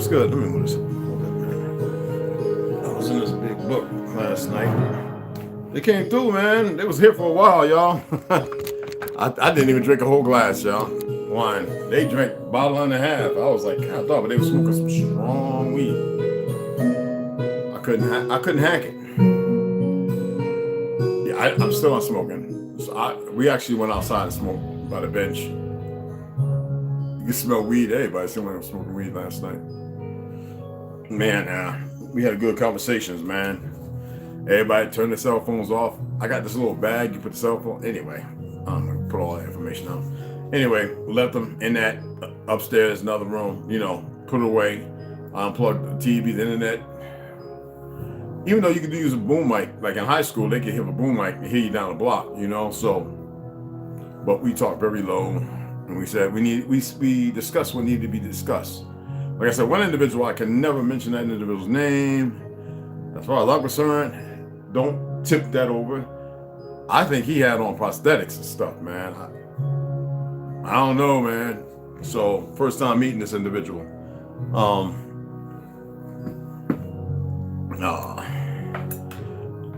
What's good? Let me move this. I was in this big book last night. They came through, man. They was here for a while, y'all. I didn't even drink a whole glass, y'all. Wine. They drank a bottle and a half. I was like, God, but they were smoking some strong weed. I couldn't hack it. Yeah, I'm still not smoking. So we actually went outside and smoked by the bench. You can smell weed. Everybody someone was smoking weed last night. Man, we had good conversations, man. Everybody turned their cell phones off. I got this little bag. You put the cell phone. Anyway, I'm gonna put all that information out. Anyway, left them in that upstairs, another room. You know, put it away. Unplugged the TV, the internet. Even though you could use a boom mic, like in high school, they could have a boom mic and hear you down the block. You know, so. But we talked very low, and we said we discussed what needed to be discussed. Like I said, one individual, I can never mention that individual's name. As far as I'm concerned, don't tip that over. I think he had on prosthetics and stuff, man. I don't know, man. So, first time meeting this individual.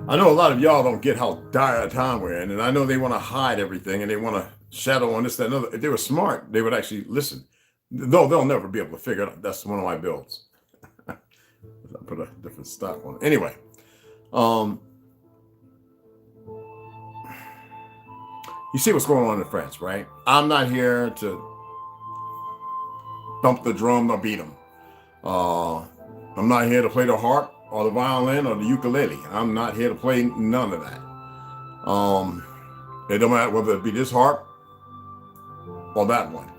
I know a lot of y'all don't get how dire a time we're in, and I know they want to hide everything and they want to shadow on this, that, and other. If they were smart, they would actually listen. Though they'll never be able to figure it out. That's one of my builds. I put a different stop on it. Anyway, you see what's going on in France, right? I'm not here to thump the drum or beat them. I'm not here to play the harp or the violin or the ukulele. I'm not here to play none of that. It don't matter whether it be this harp or that one.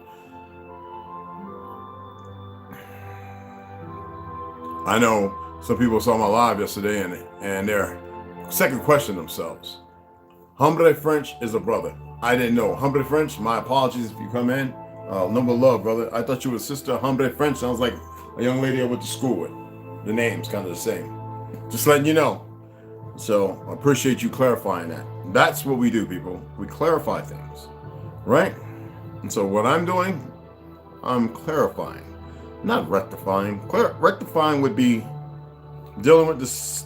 I know some people saw my live yesterday and they're second question themselves. Humble French is a brother. I didn't know. Humble French, my apologies if you come in. Number love, brother. I thought you were sister. Humble French sounds like a young lady I went to school with. The name's kind of the same. Just letting you know. So I appreciate you clarifying that. That's what we do, people. We clarify things, right? And so what I'm doing, I'm clarifying, not rectifying. Rectifying would be dealing with this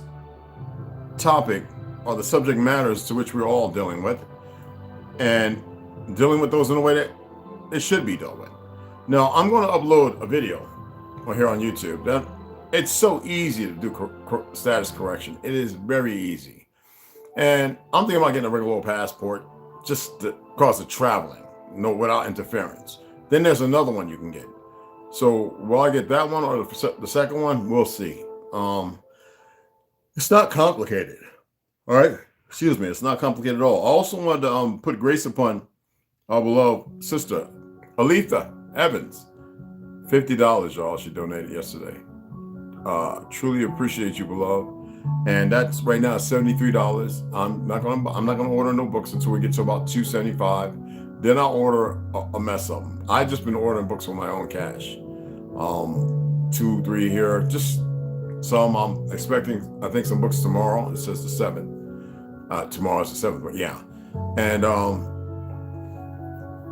topic or the subject matters to which we're all dealing with, and dealing with those in a way that it should be dealt with. Now, I'm going to upload a video here on YouTube. That it's so easy to do status correction. It is very easy. And I'm thinking about getting a regular old passport just to cause the traveling, without interference. Then there's another one you can get. So will I get that one or the second one? We'll see. It's not complicated. All right. Excuse me. It's not complicated at all. I also wanted to put grace upon our beloved sister, Alicia Evans. $50, y'all. She donated yesterday. Truly appreciate you, beloved. And that's right now $73. I'm not gonna order no books until we get to about $275. Then I'll order a mess of them. I've just been ordering books with my own cash. 2, 3 here. Just some. I'm expecting, I think, some books tomorrow. It says the 7th. Tomorrow's the 7th, but yeah. And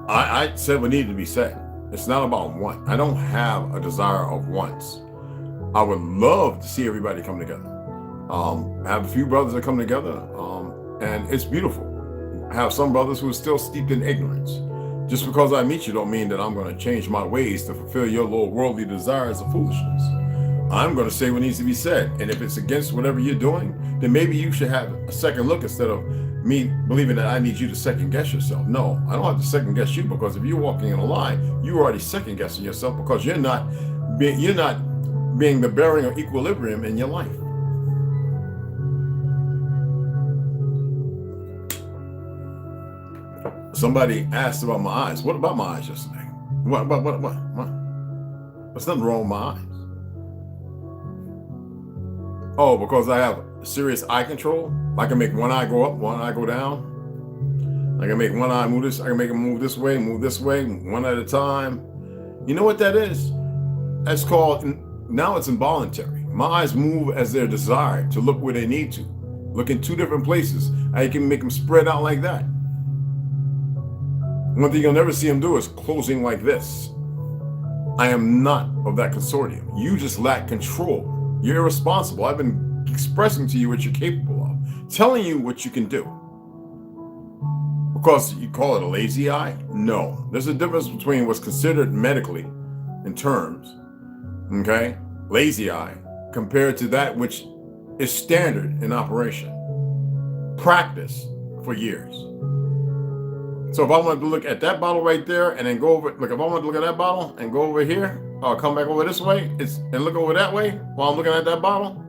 I said what needed to be said. It's not about want. I don't have a desire of wants. I would love to see everybody come together. I have a few brothers that come together, and it's beautiful. I have some brothers who are still steeped in ignorance. Just because I meet you don't mean that I'm going to change my ways to fulfill your little worldly desires of foolishness. I'm going to say what needs to be said. And if it's against whatever you're doing, then maybe you should have a second look instead of me believing that I need you to second guess yourself. No, I don't have to second guess you, because if you're walking in a lie, you're already second guessing yourself, because you're not being the bearing of equilibrium in your life. Somebody asked about my eyes. What about my eyes yesterday? What? There's nothing wrong with my eyes. Oh, because I have serious eye control? I can make one eye go up, one eye go down. I can make one eye move this. I can make it move this way, one at a time. You know what that is? That's called, now it's involuntary. My eyes move as they're desired to look where they need to. Look in 2 different places. I can make them spread out like that. One thing you'll never see them do is closing like this. I am not of that consortium. You just lack control. You're irresponsible. I've been expressing to you what you're capable of, telling you what you can do. Because you call it a lazy eye? No. There's a difference between what's considered medically in terms, okay, lazy eye, compared to that which is standard in operation. Practice for years. So if I wanted to look at that bottle right there and then go over, if I wanted to look at that bottle and go over here, or come back over this way and look over that way while I'm looking at that bottle,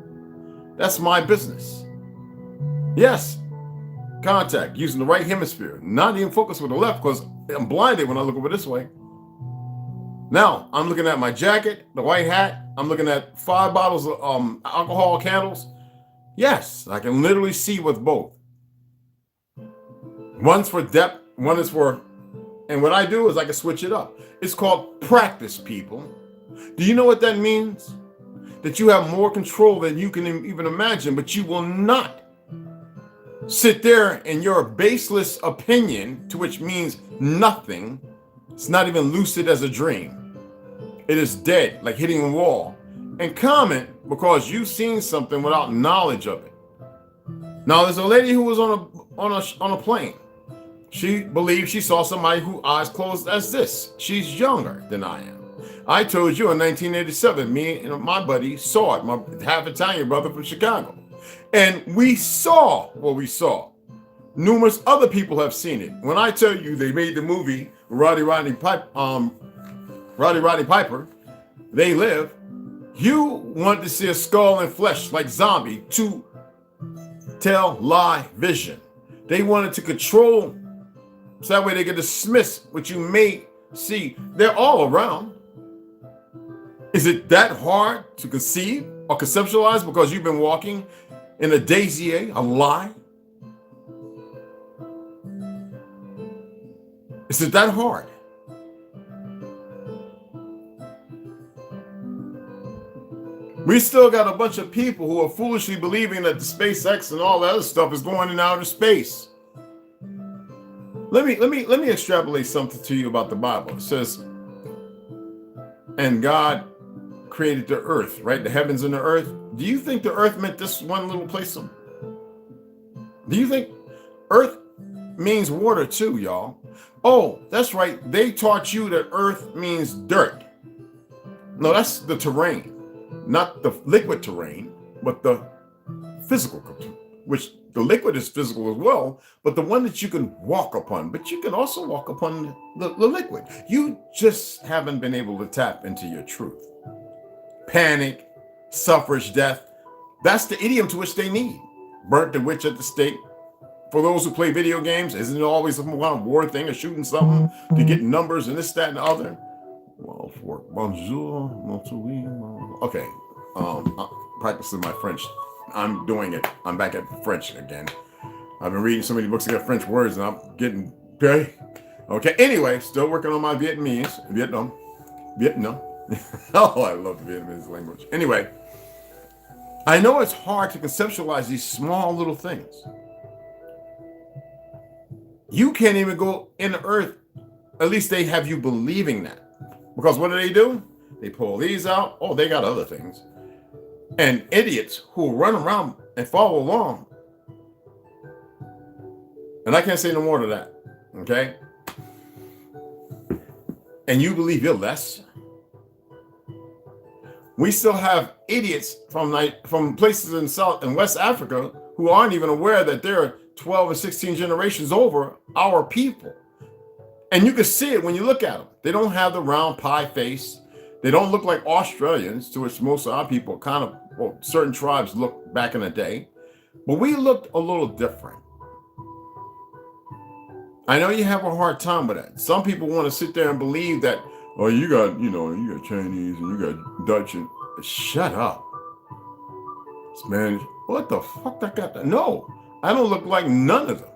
that's my business. Yes, contact, using the right hemisphere, not even focus with the left, because I'm blinded when I look over this way. Now, I'm looking at my jacket, the white hat, I'm looking at 5 bottles of alcohol candles. Yes, I can literally see with both. One's for depth, one is for, and what I do is I can switch it up. It's called practice, people. Do you know what that means? That you have more control than you can even imagine, but you will not sit there in your baseless opinion, to which means nothing. It's not even lucid as a dream. It is dead, like hitting a wall, and comment because you've seen something without knowledge of it. Now, there's a lady who was on a plane. She believed she saw somebody who eyes closed as this. She's younger than I am. I told you in 1987, me and my buddy saw it, my half Italian brother from Chicago. And we saw what we saw. Numerous other people have seen it. When I tell you they made the movie Roddy Piper, They Live, you want to see a skull and flesh like zombie to tell lie vision. They wanted to control so that way they can dismiss what you may see. They're all around. Is it that hard to conceive or conceptualize because you've been walking in a daisier, a lie? Is it that hard? We still got a bunch of people who are foolishly believing that the SpaceX and all that other stuff is going in outer space. Let me extrapolate something to you about the Bible. It says, and God created the earth, right? The heavens and the earth. Do you think the earth meant this one little place? Do you think earth means water too, y'all? Oh, that's right. They taught you that earth means dirt. No, that's the terrain. Not the liquid terrain, but the physical, which the liquid is physical as well, but the one that you can walk upon. But you can also walk upon the liquid. You just haven't been able to tap into your truth. Panic, suffrage, death. That's the idiom to which they need. Burnt the witch at the stake. For those who play video games, isn't it always some kind of war thing or shooting something to get numbers and this, that, and the other? Well, for bonjour, okay. I'm practicing my French. I'm doing it. I'm back at French again. I've been reading so many books to get French words and I'm getting okay. Okay. Anyway, still working on my Vietnam. Oh, I love the Vietnamese language. Anyway, I know it's hard to conceptualize these small little things. You can't even go in the earth. At least they have you believing that. Because what do? They pull these out. Oh, they got other things. And idiots who run around and follow along. And I can't say no more to that. Okay? And you believe you're less. We still have idiots from places in South and West Africa who aren't even aware that they're 12 and 16 generations over our people. And you can see it when you look at them. They don't have the round pie face. They don't look like Australians, to which most of our people certain tribes looked back in the day. But we looked a little different. I know you have a hard time with that. Some people want to sit there and believe that, oh, you got Chinese and you got Dutch and shut up. Spanish. What the fuck that got that? No, I don't look like none of them.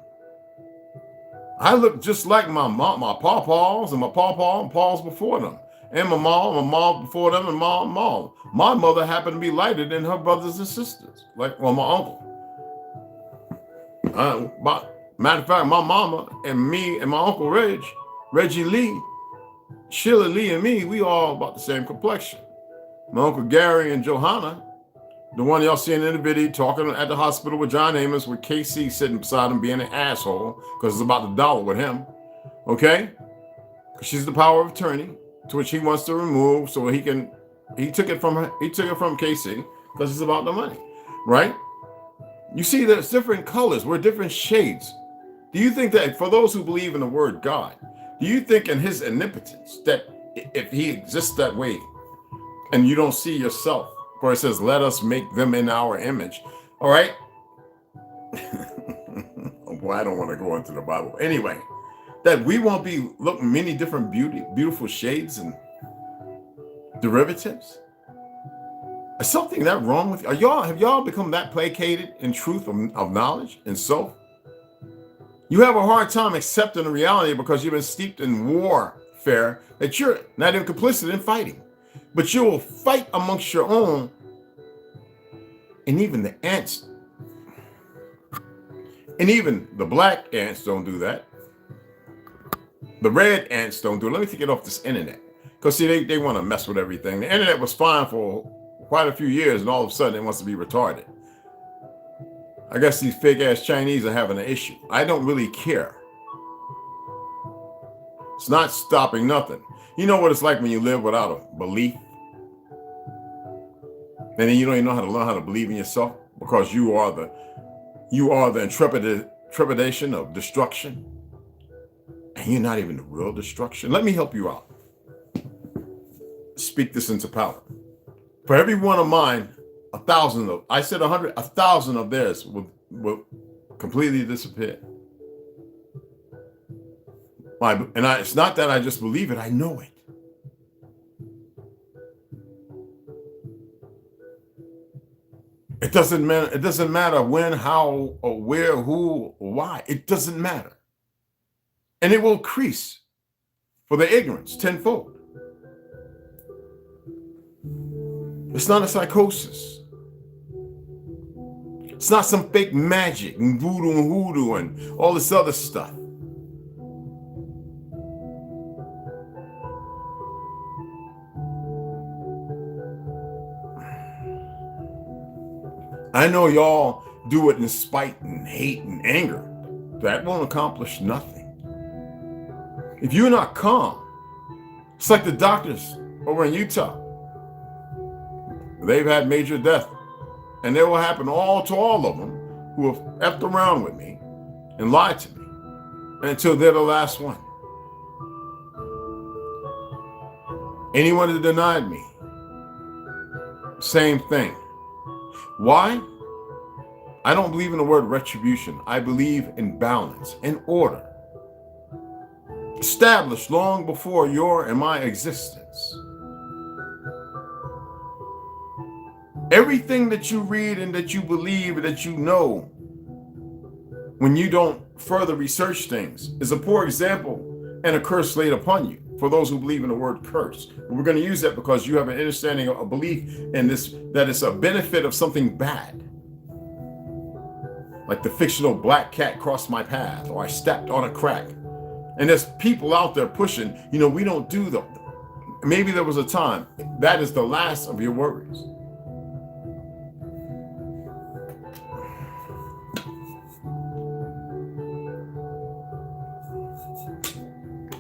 I look just like my mom, my pawpaws and my pawpaw and paws before them. And my mom before them, and mom. My mother happened to be lighter than her brothers and sisters. My uncle. Matter of fact, my mama and me and my uncle Reggie Lee, Sheila Lee and me, we all about the same complexion. My uncle Gary and Johanna, the one y'all seen in the video talking at the hospital with John Amos with KC sitting beside him being an asshole because it's about the dollar with him. Okay? Because she's the power of attorney, to which he wants to remove so he took it from KC because it's about the money. Right? You see, there's different colors, we're different shades. Do you think that for those who believe in the word God, do you think in his omnipotence that if he exists that way and you don't see yourself, where it says, let us make them in our image. All right. Well, I don't want to go into the Bible. Anyway, that we won't be looking many different beautiful shades and derivatives. Is something that wrong with you? Have y'all become that placated in truth of knowledge and so? You have a hard time accepting the reality because you've been steeped in warfare that you're not even complicit in fighting. But you will fight amongst your own. And even the ants, and even the black ants don't do that. The red ants don't do it. Let me take it off this internet. Because see, they want to mess with everything. The internet was fine for quite a few years, and all of a sudden it wants to be retarded. I guess these fake ass Chinese are having an issue. I don't really care. It's not stopping nothing. You know what it's like when you live without a belief? And then you don't even know how to learn how to believe in yourself because you are the trepidation of destruction. And you're not even the real destruction. Let me help you out. Speak this into power. For every one of mine, 1,000 of, I said 100, 1,000 of theirs will completely disappear. It's not that I just believe it, I know it. It doesn't matter when, how, or where, who, or why. It doesn't matter. And it will increase for the ignorance tenfold. It's not a psychosis. It's not some fake magic and voodoo and hoodoo and all this other stuff. I know y'all do it in spite and hate and anger. That won't accomplish nothing. If you're not calm, it's like the doctors over in Utah. They've had major death. And it will happen to all of them who have effed around with me and lied to me until they're the last one. Anyone who denied me, same thing. Why? I don't believe in the word retribution. I believe in balance and order, established long before your and my existence. Everything that you read and that you believe and that you know, when you don't further research things, is a poor example and a curse laid upon you. For those who believe in the word curse, we're going to use that because you have an understanding, a belief in this, that it's a benefit of something bad. Like the fictional black cat crossed my path, or I stepped on a crack. And there's people out there pushing, we don't do them. Maybe there was a time. That is the last of your worries.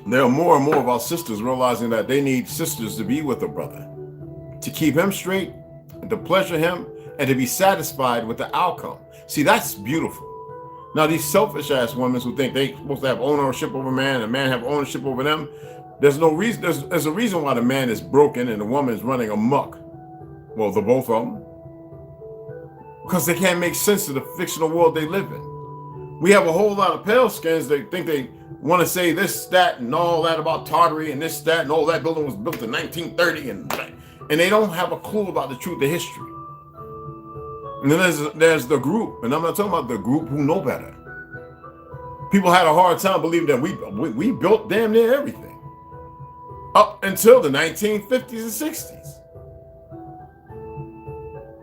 There are more and more of our sisters realizing that they need sisters to be with a brother, to keep him straight, and to pleasure him, and to be satisfied with the outcome. See, that's beautiful. Now, these selfish ass women who think they're supposed to have ownership over man and man have ownership over them, there's no reason. There's a reason why the man is broken and the woman is running amok. Well, the both of them. Because they can't make sense of the fictional world they live in. We have a whole lot of pale skins that think they want to say this, that, and all that about Tartary and this, that, and all that building was built in 1930, and they don't have a clue about the truth of history. And then there's the group, and I'm not talking about the group who know better. People had a hard time believing that we built damn near everything up until the 1950s and 60s.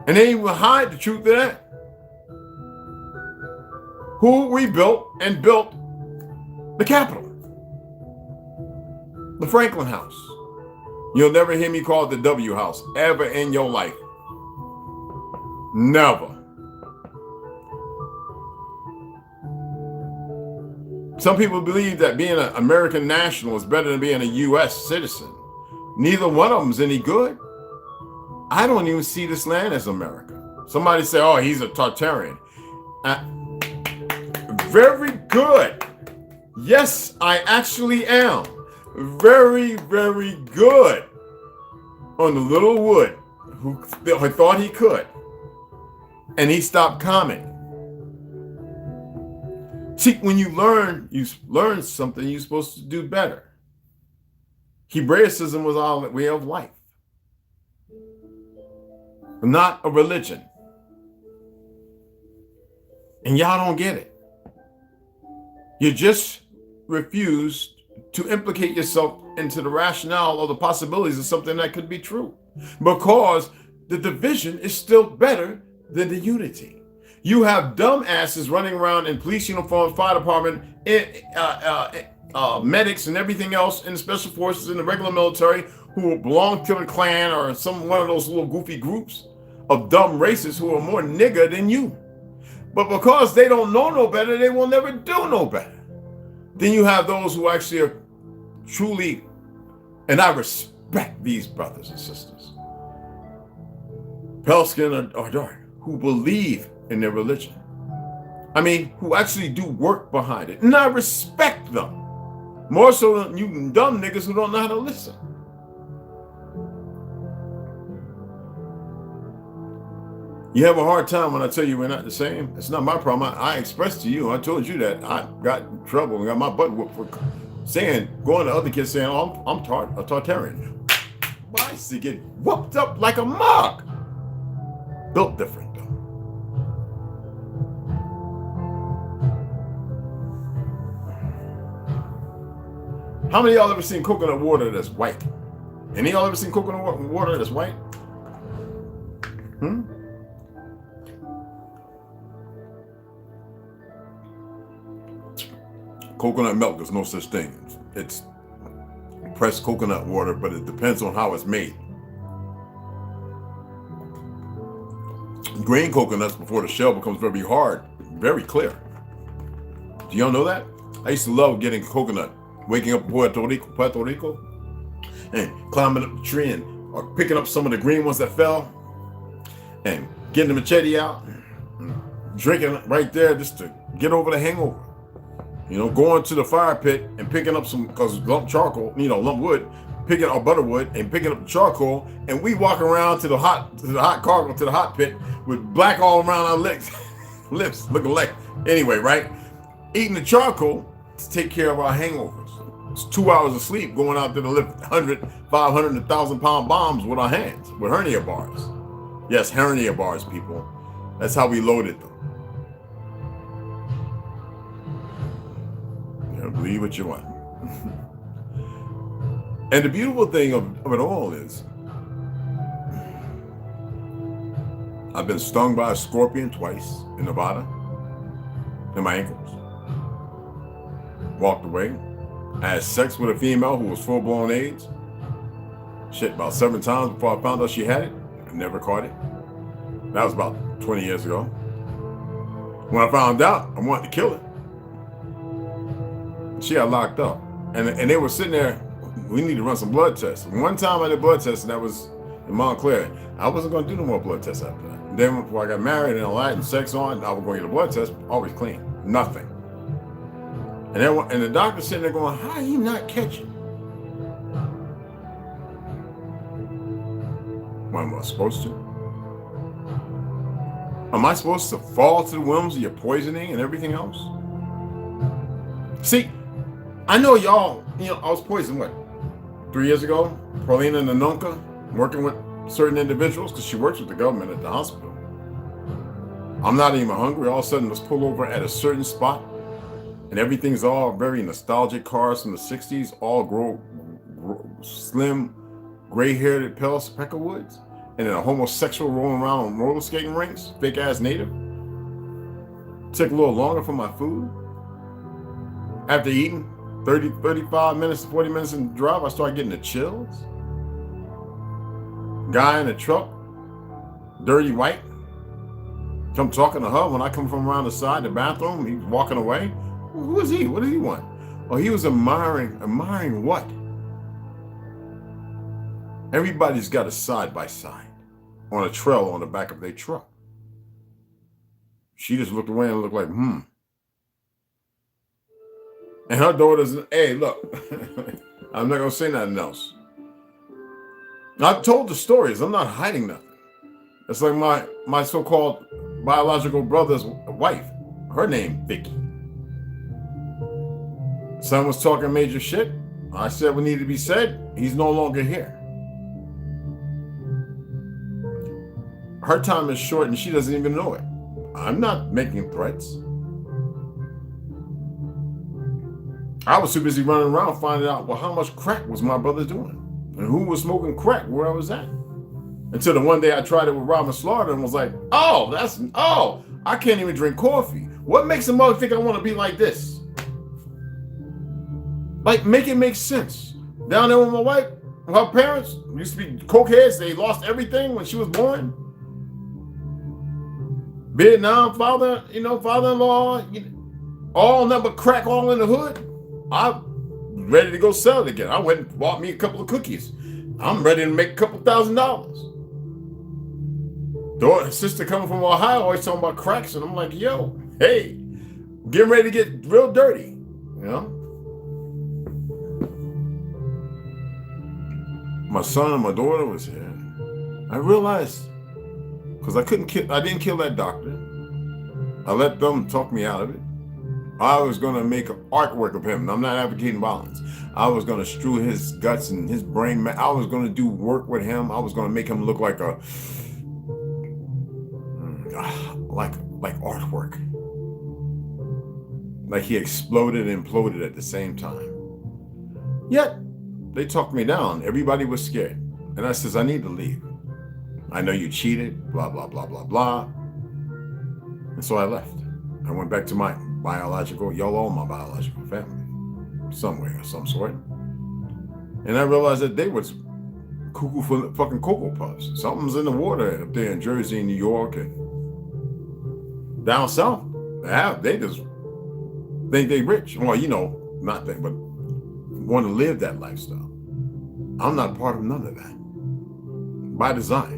And they even hide the truth of that. Who we built and built the Capitol, the Franklin House. You'll never hear me call it the W House ever in your life. Never. Some people believe that being an American national is better than being a U.S. citizen. Neither one of them is any good. I don't even see this land as America. Somebody say, oh, he's a Tartarian. Very good. Yes, I actually am. Very, very good on the little wood who thought he could. And he stopped commenting. See, when you learn something, you're supposed to do better. Hebraicism was our way of life, not a religion. And y'all don't get it. You just refuse to implicate yourself into the rationale or the possibilities of something that could be true, because the division is still better than the unity. You have dumb asses running around in police uniforms, fire department, medics, and everything else in the special forces, in the regular military, who belong to the Klan or one of those little goofy groups of dumb racists who are more nigger than you. But because they don't know no better, they will never do no better. Then you have those who actually are truly, and I respect these brothers and sisters, pale skin or dark, who believe in their religion. I mean, who actually do work behind it. And I respect them. More so than you dumb niggas who don't know how to listen. You have a hard time when I tell you we're not the same. It's not my problem. I expressed to you, I told you that I got in trouble and got my butt whooped for saying, going to other kids saying, oh, I'm a Tartarian. I used to get whooped up like a mug. Built different though. How many of y'all ever seen coconut water that's white? Any of y'all ever seen coconut water that's white? Coconut milk, there's no such thing. It's pressed coconut water, but it depends on how it's made. Green coconuts, before the shell becomes very hard, very clear. Do y'all know that? I used to love getting coconut, waking up in Puerto Rico, and climbing up the tree or picking up some of the green ones that fell, and getting the machete out, and drinking right there just to get over the hangover. You know, going to the fire pit and picking up some, because lump charcoal, lump wood, picking up butterwood and picking up the charcoal, and we walk around to the hot pit with black all around our lips looking like, anyway, right? Eating the charcoal to take care of our hangovers. It's 2 hours of sleep going out there to lift 100, 500, and 1,000 pound bombs with our hands, with hernia bars. Yes, hernia bars, people. That's how we loaded them. Believe what you want. And the beautiful thing of it all is, I've been stung by a scorpion twice in Nevada, in my ankles. Walked away. I had sex with a female who was full-blown AIDS. Shit, about 7 times before I found out she had it. I never caught it. That was about 20 years ago. When I found out, I wanted to kill her. She got locked up, and they were sitting there. We need to run some blood tests. One time I did blood tests, and that was in Montclair. I wasn't going to do no more blood tests after that. Then before I got married and all that, and sex on, I was going to get a blood test. Always clean, nothing. And the doctor sitting there going, "How are you not catching? What am I supposed to? Am I supposed to fall to the whims of your poisoning and everything else?" See, I know y'all, I was poisoned, 3 years ago? Paulina Nanunka, working with certain individuals, because she works with the government at the hospital. I'm not even hungry. All of a sudden, let's pull over at a certain spot, and everything's all very nostalgic cars from the 60s, all slim, gray-haired pale Peckerwoods, and then a homosexual rolling around on roller skating rinks, fake-ass native. Took a little longer for my food. After eating 30, 35 minutes, 40 minutes in the drive, I started getting the chills. Guy in the truck, dirty white, come talking to her when I come from around the side, the bathroom, he's walking away. Who is he? What did he want? Oh, he was admiring what? Everybody's got a side-by-side on a trail on the back of their truck. She just looked away and looked like, And her daughter's, hey, look, I'm not going to say nothing else. I've told the stories. I'm not hiding nothing. It's like my so-called biological brother's wife. Her name, Vicky. Son was talking major shit. I said what needed to be said. He's no longer here. Her time is short and she doesn't even know it. I'm not making threats. I was too busy running around finding out, well, how much crack was my brother doing? And who was smoking crack where I was at? Until the one day I tried it with Robin Slaughter and was like, I can't even drink coffee. What makes a mother think I want to be like this? Like, make it make sense. Down there with my wife, her parents used to be cokeheads. They lost everything when she was born. Vietnam father-in-law, all number crack all in the hood. I'm ready to go sell it again. I went and bought me a couple of cookies. I'm ready to make a couple $1,000s. Sister coming from Ohio always talking about cracks, and I'm like, yo, hey, getting ready to get real dirty, My son and my daughter was here. I realized, because I didn't kill that doctor. I let them talk me out of it. I was going to make an artwork of him. I'm not advocating violence. I was going to strew his guts and his brain. I was going to do work with him. I was going to make him look like like artwork. Like he exploded and imploded at the same time. Yet, they talked me down. Everybody was scared. And I says, I need to leave. I know you cheated, blah, blah, blah, blah, blah. And so I left. I went back to my biological family, some way or some sort. And I realized that they was cuckoo for fucking Cocoa Puffs. Something's in the water up there in Jersey and New York and down south. They just think they rich. Well, not they, but want to live that lifestyle. I'm not part of none of that. By design.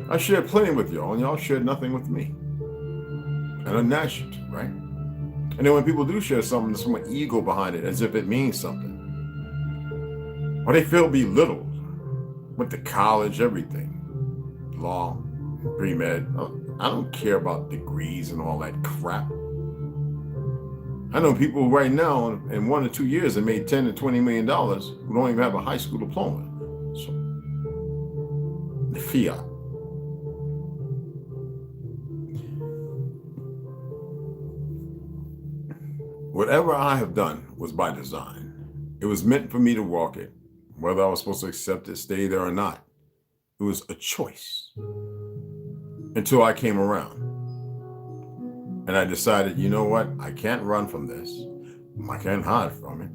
I shared plenty with y'all, and y'all shared nothing with me. And I'm natural, right? And then when people do share something, there's some ego behind it, as if it means something. Or they feel belittled. Went to college, everything. Law, pre-med. I don't care about degrees and all that crap. I know people right now, in 1 or 2 years, have made $10 to $20 million who don't even have a high school diploma. So, the fiat. Whatever I have done was by design. It was meant for me to walk it, whether I was supposed to accept it, stay there or not. It was a choice until I came around. And I decided, you know what? I can't run from this. I can't hide from it.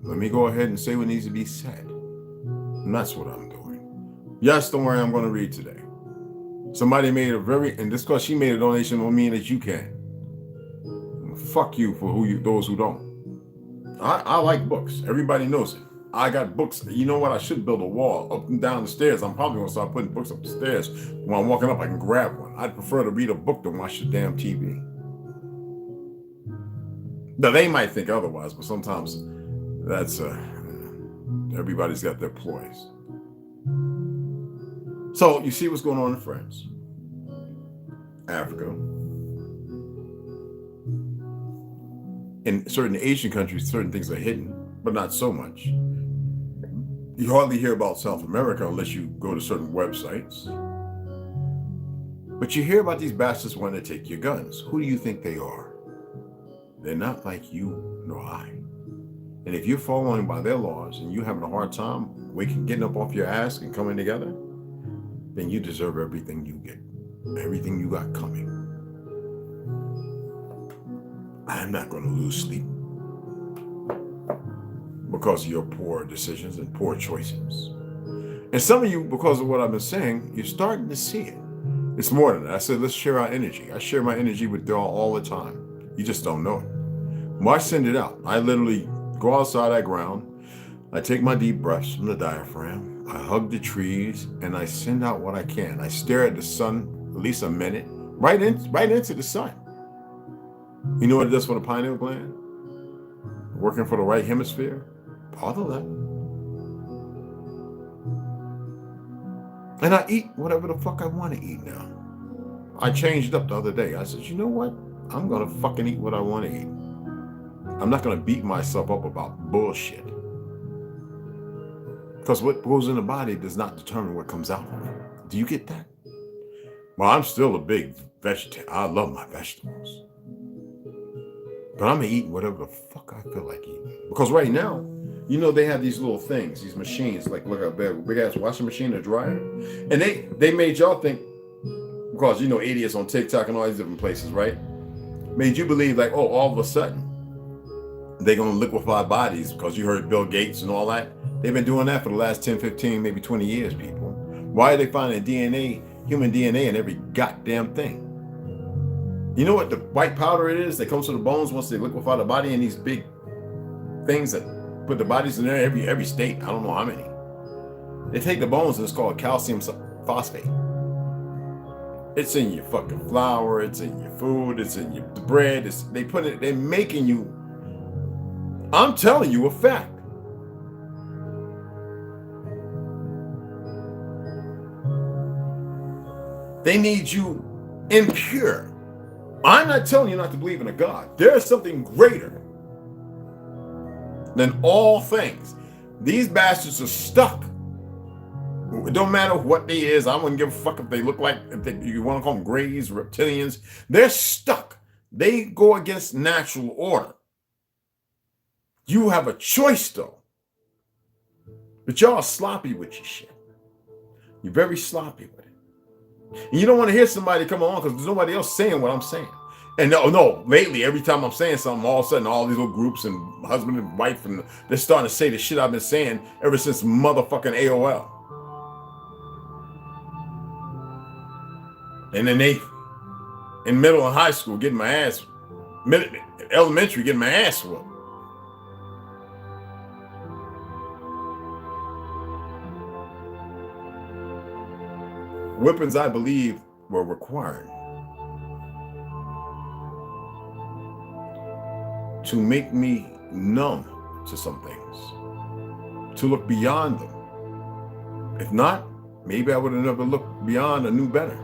Let me go ahead and say what needs to be said. And that's what I'm doing. Yes, don't worry, I'm going to read today. Somebody made and this because she made a donation don't mean that you can. Fuck you for those who don't. I like books. Everybody knows it. I got books. You know what? I should build a wall up and down the stairs. I'm probably going to start putting books up the stairs. When I'm walking up, I can grab one. I'd prefer to read a book than watch the damn TV. Now, they might think otherwise, but sometimes that's, everybody's got their ploys. So, you see what's going on in France, Africa. In certain Asian countries, certain things are hidden, but not so much. You hardly hear about South America unless you go to certain websites. But you hear about these bastards wanting to take your guns. Who do you think they are? They're not like you nor I. And if you're following by their laws and you're having a hard time getting up off your ass and coming together, then you deserve everything you get, everything you got coming. I'm not going to lose sleep because of your poor decisions and poor choices. And some of you, because of what I've been saying, you're starting to see it. It's more than that. I said, let's share our energy. I share my energy with y'all all the time. You just don't know it. Well, I send it out. I literally go outside, I ground. I take my deep breaths from the diaphragm. I hug the trees, and I send out what I can. I stare at the sun at least a minute, right into the sun. You know what it does for the pineal gland? Working for the right hemisphere? Part of that. And I eat whatever the fuck I want to eat now. I changed up the other day. I said, you know what? I'm going to fucking eat what I want to eat. I'm not going to beat myself up about bullshit. Because what goes in the body does not determine what comes out of it. Do you get that? Well, I'm still a big vegetarian. I love my vegetables. But I'm going to eat whatever the fuck I feel like eating. Because right now, you know, they have these little things, these machines, like look at big ass washing machine or dryer. And they made y'all think, because you know, idiots on TikTok and all these different places, right? Made you believe like, oh, all of a sudden, they're going to liquefy bodies, because you heard Bill Gates and all that. They've been doing that for the last 10, 15, maybe 20 years, people. Why are they finding DNA, human DNA in every goddamn thing? You know what the white powder it is that comes to the bones once they liquefy the body in these big things that put the bodies in there, every state, I don't know how many. They take the bones and it's called calcium phosphate. It's in your fucking flour, it's in your food, it's in your bread, they're making you, I'm telling you a fact. They need you impure. I'm not telling you not to believe in a God. There is something greater than all things. These bastards are stuck. It don't matter what they is. I wouldn't give a fuck if they look like, you want to call them grays, reptilians. They're stuck. They go against natural order. You have a choice though. But y'all are sloppy with your shit. You're very sloppy with it. And you don't want to hear somebody come on because there's nobody else saying what I'm saying. And no, lately, every time I'm saying something, all of a sudden, all these little groups and husband and wife, and they're starting to say the shit I've been saying ever since motherfucking AOL. And then they, in middle and high school, getting my ass, elementary, getting my ass whooped. Whippings, I believe, were required to make me numb to some things, to look beyond them. If not, maybe I would have never looked beyond and knew better.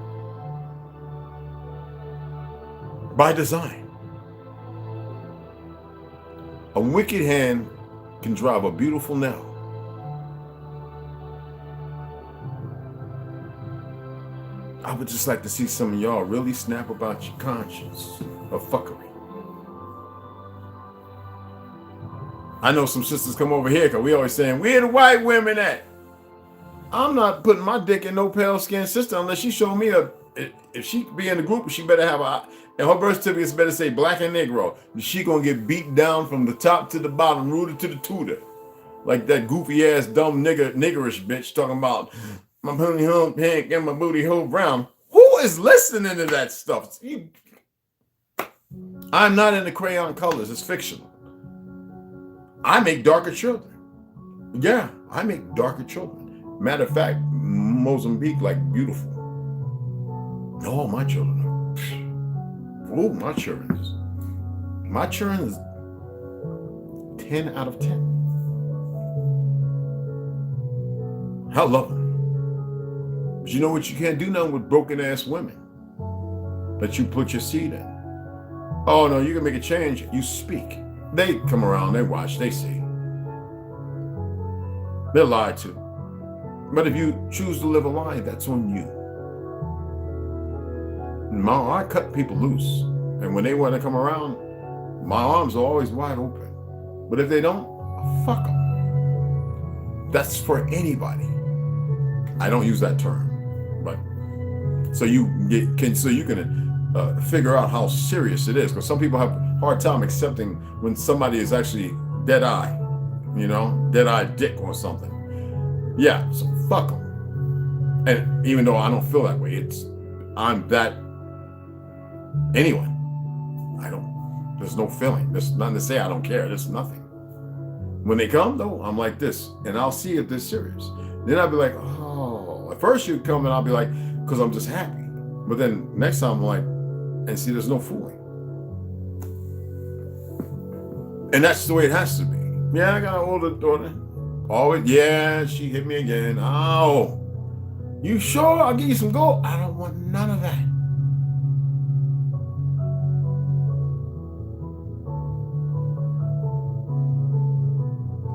By design. A wicked hand can drive a beautiful nail. I would just like to see some of y'all really snap about your conscience of fuckery. I know some sisters come over here because we always saying, where the white women at? I'm not putting my dick in no pale skinned sister unless she show me if she be in the group, she better have and her birth certificates better say black and Negro. She gonna get beat down from the top to the bottom, rooted to the tutor. Like that goofy ass dumb niggerish bitch talking about my booty hole pink and my booty hole brown. Who is listening to that stuff? I'm not into crayon colors. It's fictional. I make darker children. Yeah, I make darker children. Matter of fact, Mozambique like beautiful. No, my children are. Oh, my children is 10 out of 10. I love them. But you know what? You can't do nothing with broken ass women that you put your seed in. Oh no, you can make a change. You speak. They come around, they watch, they see. They're lied to. But if you choose to live a lie, that's on you. I cut people loose. And when they want to come around, my arms are always wide open. But if they don't, fuck them. That's for anybody. I don't use that term. But so you can figure out how serious it is. Because some people have a hard time accepting when somebody is actually dead eye. You know, dead eye dick or something. Yeah, so fuck them. And even though I don't feel that way, I'm that anyway. There's no feeling. There's nothing to say. I don't care. There's nothing. When they come though, I'm like this, and I'll see if they're serious. Then I'll be like, oh, at first you come and I'll be like, because I'm just happy. But then next time I'm like, and see, there's no fooling. And that's the way it has to be. Yeah, I got an older daughter. Always, yeah, she hit me again. Oh, you sure? I'll give you some gold. I don't want none of that.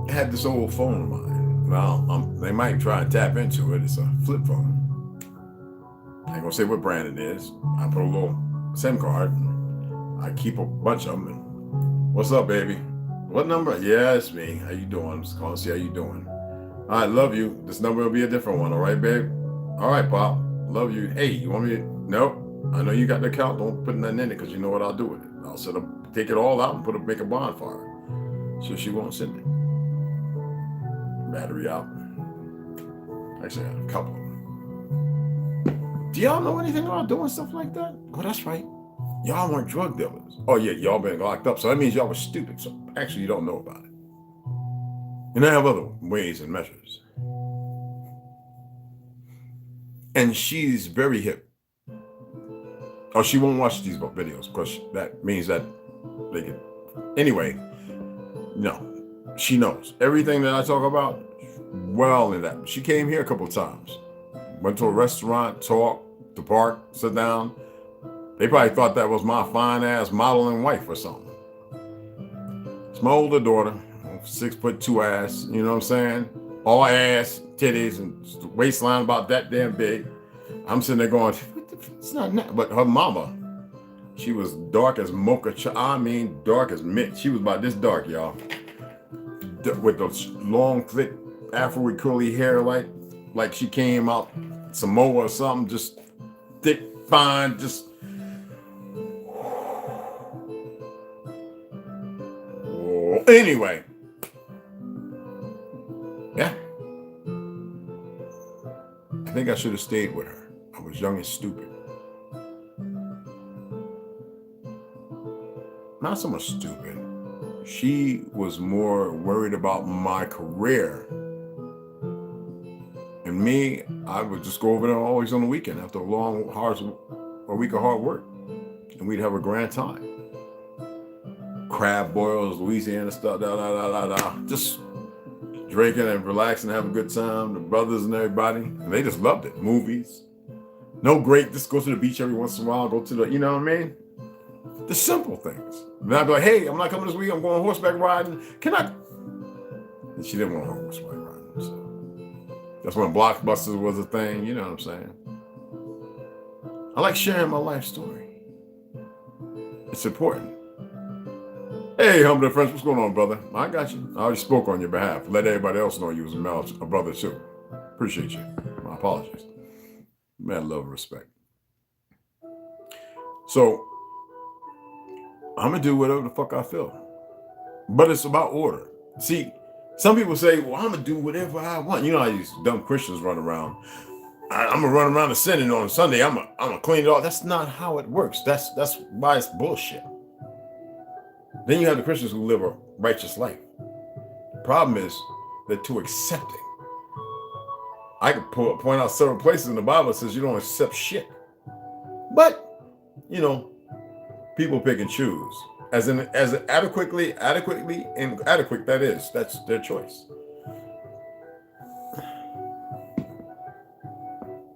I had this old phone of mine. Well, they might try and tap into it. It's a flip phone. I ain't gonna say what brand it is. I put a little SIM card. And I keep a bunch of them. And, what's up, baby? What number? Yeah, it's me. How you doing? I'm just calling to see how you doing. All right, love you. This number will be a different one. All right, babe? All right, Pop. Love you. Hey, you want me to? Nope. I know you got the account. Don't put nothing in it because you know what I'll do with it. I'll take it all out and make a bonfire. So she won't send it. Battery out. Actually, I have a couple of them. Do y'all know anything about doing stuff like that? Oh, that's right. Y'all weren't drug dealers. Oh, yeah, y'all been locked up. So that means y'all were stupid. So actually, you don't know about it. And I have other ways and measures. And she's very hip. Oh, she won't watch these videos because that means that they can. Anyway, no, she knows everything that I talk about. Well, in that she came here a couple of times, went to a restaurant, talked, the park, sit down. They probably thought that was my fine ass modeling wife or something. It's my older daughter, 6'2" ass. You know what I'm saying? All ass, titties, and waistline about that damn big. I'm sitting there going, it's not that. But her mama, she was dark as mocha. I mean, dark as mint. She was about this dark, y'all. With those long, thick, afro curly hair, like she came out Samoa or something. Just thick, fine, just. Whoa. Anyway. Yeah. I think I should have stayed with her. I was young and stupid. Not so much stupid. She was more worried about my career. And me, I would just go over there always on the weekend after a week of hard work. And we'd have a grand time. Crab boils, Louisiana stuff, just drinking and relaxing, having a good time. The brothers and everybody. And they just loved it. Movies. No great, just go to the beach every once in a while, go to the, you know what I mean? The simple things. And I'd be like, hey, I'm not coming this week, I'm going horseback riding. Can I? And she didn't want to horseback riding. So that's when Blockbusters was a thing, you know what I'm saying? I like sharing my life story. It's important. Hey, humble friends, what's going on, brother? I got you. I already spoke on your behalf. Let everybody else know you was a brother too. Appreciate you. My apologies. Mad love and respect. So, I'm going to do whatever the fuck I feel. But it's about order. See, some people say, well, I'm going to do whatever I want. You know how these dumb Christians run around. I'm going to run around the sin, and on Sunday, I'm going to clean it all. That's not how it works. That's why it's bullshit. Then you have the Christians who live a righteous life. The problem is they're too accepting. I could point out several places in the Bible that says you don't accept shit. But, you know, people pick and choose. As adequately inadequate that is. That's their choice.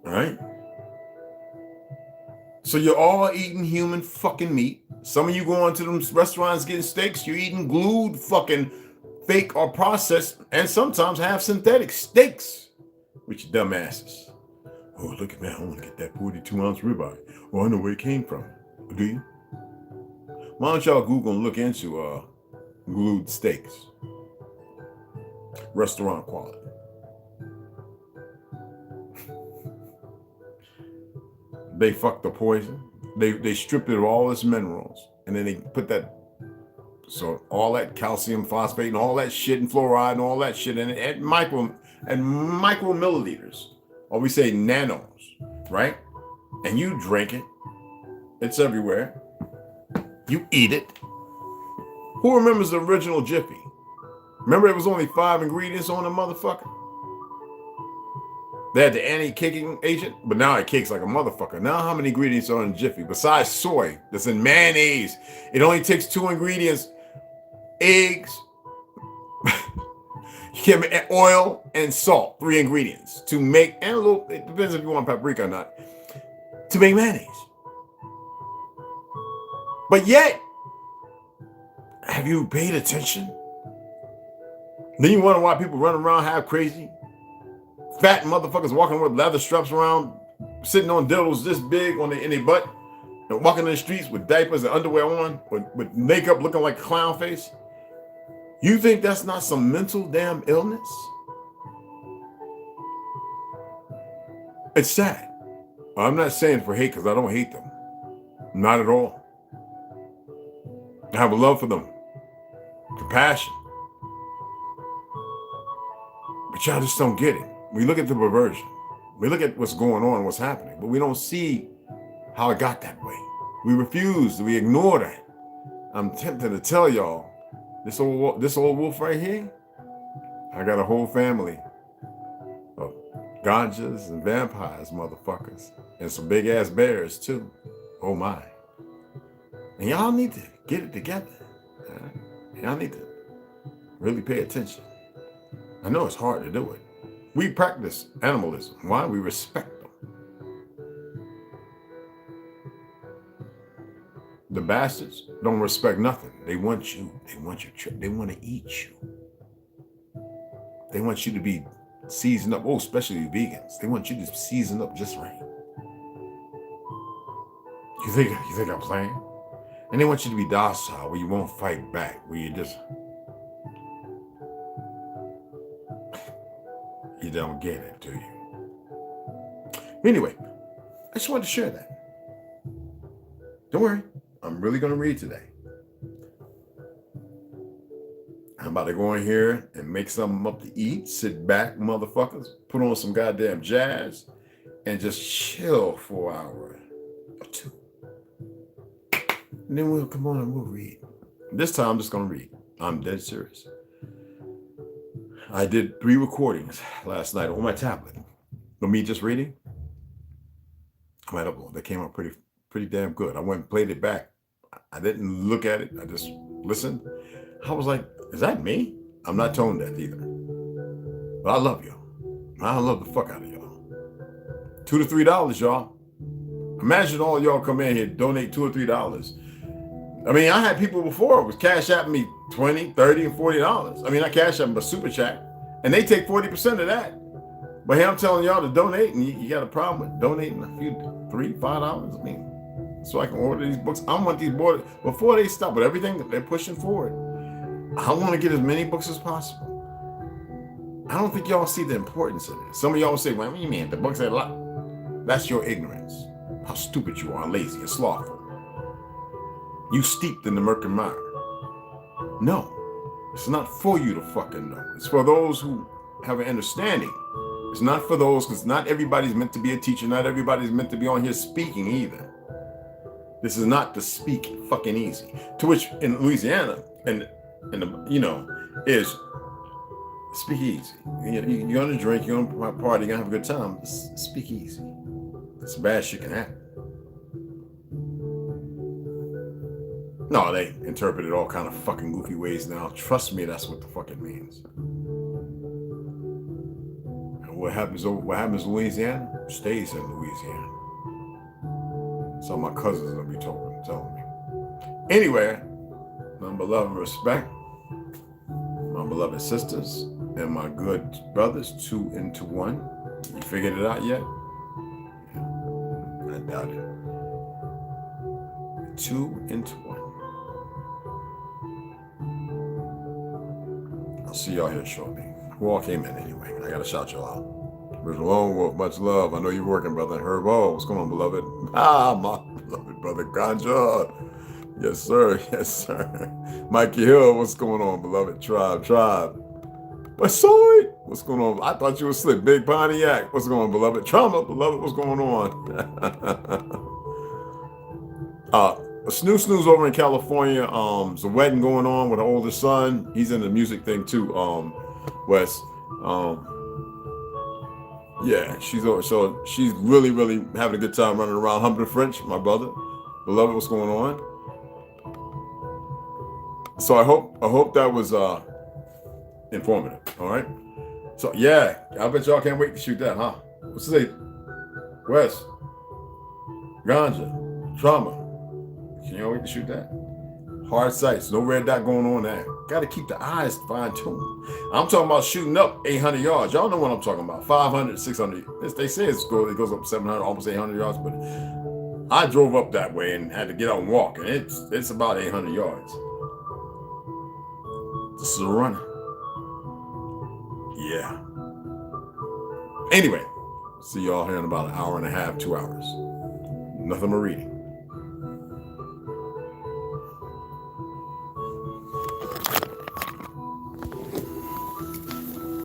All right? So you're all eating human fucking meat. Some of you going to them restaurants getting steaks, you're eating glued fucking fake or processed and sometimes half synthetic steaks. With your dumb asses. Oh, look at me. I want to get that 42-ounce ribeye. Oh, I know where it came from. Do you? Why don't y'all Google and look into glued steaks? Restaurant quality. They fucked the poison. They stripped it of all its minerals. And then they put that, so all that calcium phosphate and all that shit and fluoride and all that shit in it at micro milliliters, or we say nanos, right? And you drink it. It's everywhere. You eat it. Who remembers the original Jiffy? Remember it was only 5 ingredients on the motherfucker? They had the anti-kicking agent, but now it kicks like a motherfucker. Now how many ingredients are in Jiffy? Besides soy, that's in mayonnaise. It only takes 2 ingredients. Eggs, oil, and salt. 3 ingredients to make, and a little, it depends if you want paprika or not, to make mayonnaise. But yet, have you paid attention? Then you wonder why people run around half crazy. Fat motherfuckers walking with leather straps around, sitting on dildos this big in their butt, and walking in the streets with diapers and underwear on, with makeup looking like a clown face. You think that's not some mental damn illness? It's sad. I'm not saying for hate because I don't hate them. Not at all. I have a love for them. Compassion. y'all just don't get it. We look at the perversion. We look at what's going on, what's happening, but we don't see how it got that way. We refuse. We ignore that. I'm tempted to tell y'all, this old wolf right here, I got a whole family of ganjas and vampires, motherfuckers, and some big ass bears too. Oh my. And y'all need to get it together. Y'all need to really pay attention. I know it's hard to do it. We practice animalism. Why? We respect them. The bastards don't respect nothing. They want you. They want your trip. They want to eat you. They want you to be seasoned up. Oh, especially vegans. They want you to season up just right. You think I'm playing? And they want you to be docile, where you won't fight back, where you just, you don't get it, do you? Anyway, I just wanted to share that. Don't worry, I'm really going to read today. I'm about to go in here and make something up to eat, sit back, motherfuckers, put on some goddamn jazz, and just chill for an hour or two. And then we'll come on and we'll read. This time I'm just going to read. I'm dead serious. I did 3 recordings last night on my tablet. Of me just reading. I might upload. They came out pretty damn good. I went and played it back. I didn't look at it. I just listened. I was like, is that me? I'm not tone deaf either. But I love y'all. I love the fuck out of y'all. $2 to $3, y'all. Imagine all y'all come in here, donate $2 or $3. I mean, I had people before was Cashapp me $20, $30, and $40. I mean, not Cashapp them, but Super Chat. And they take 40% of that. But here I'm telling y'all to donate, and you got a problem with donating a few, $3, $5. I mean, so I can order these books. I want these books before they stop with everything that they're pushing forward. I want to get as many books as possible. I don't think y'all see the importance of it. Some of y'all say, well, what do you mean? The books are a lot. That's your ignorance. How stupid you are, lazy and slothful. You steeped in the murky mire. No, it's not for you to fucking know. It's for those who have an understanding. It's not for those, because not everybody's meant to be a teacher. Not everybody's meant to be on here speaking either. This is not to speak fucking easy. To which in Louisiana, and you know, is speak easy. You're gonna drink, you're gonna party, you're gonna have a good time. Speak easy. Some bad shit can happen. No, they interpret it all kind of fucking goofy ways now. Trust me, that's what the fuck it means. And what happens in Louisiana stays in Louisiana. So my cousins will be telling me. Anyway, my beloved respect, my beloved sisters, and my good brothers, 2 into 1. You figured it out yet? I doubt it. 2 into 1. I'll see y'all here shortly. Who all came in anyway? I gotta shout y'all out. There's Lone Wolf, much love. I know you're working, brother. Herbo, what's going on, beloved? My beloved brother Ganja. Yes, sir. Yes, sir. Mikey Hill, what's going on, beloved? Tribe. West Side, what's going on? I thought you were asleep. Big Pontiac, what's going on, beloved? Trauma, beloved, what's going on? Snooze over in California. There's a wedding going on with her oldest son. He's in the music thing too. Wes. Yeah, she's over. So she's really having a good time running around humping French. My brother, beloved, what's going on? So I hope that was informative. All right. So yeah, I bet y'all can't wait to shoot that, huh? What's his name? Wes. Ganja. Trauma. Can y'all wait to shoot that? Hard sights, no red dot going on there. Got to keep the eyes fine-tuned. I'm talking about shooting up 800 yards. Y'all know what I'm talking about. 500, 600. They say it goes up 700, almost 800 yards, but I drove up that way and had to get out and walk, and it's about 800 yards. This is a runner. Yeah. Anyway, see y'all here in about an hour and a half, 2 hours. Nothing but reading.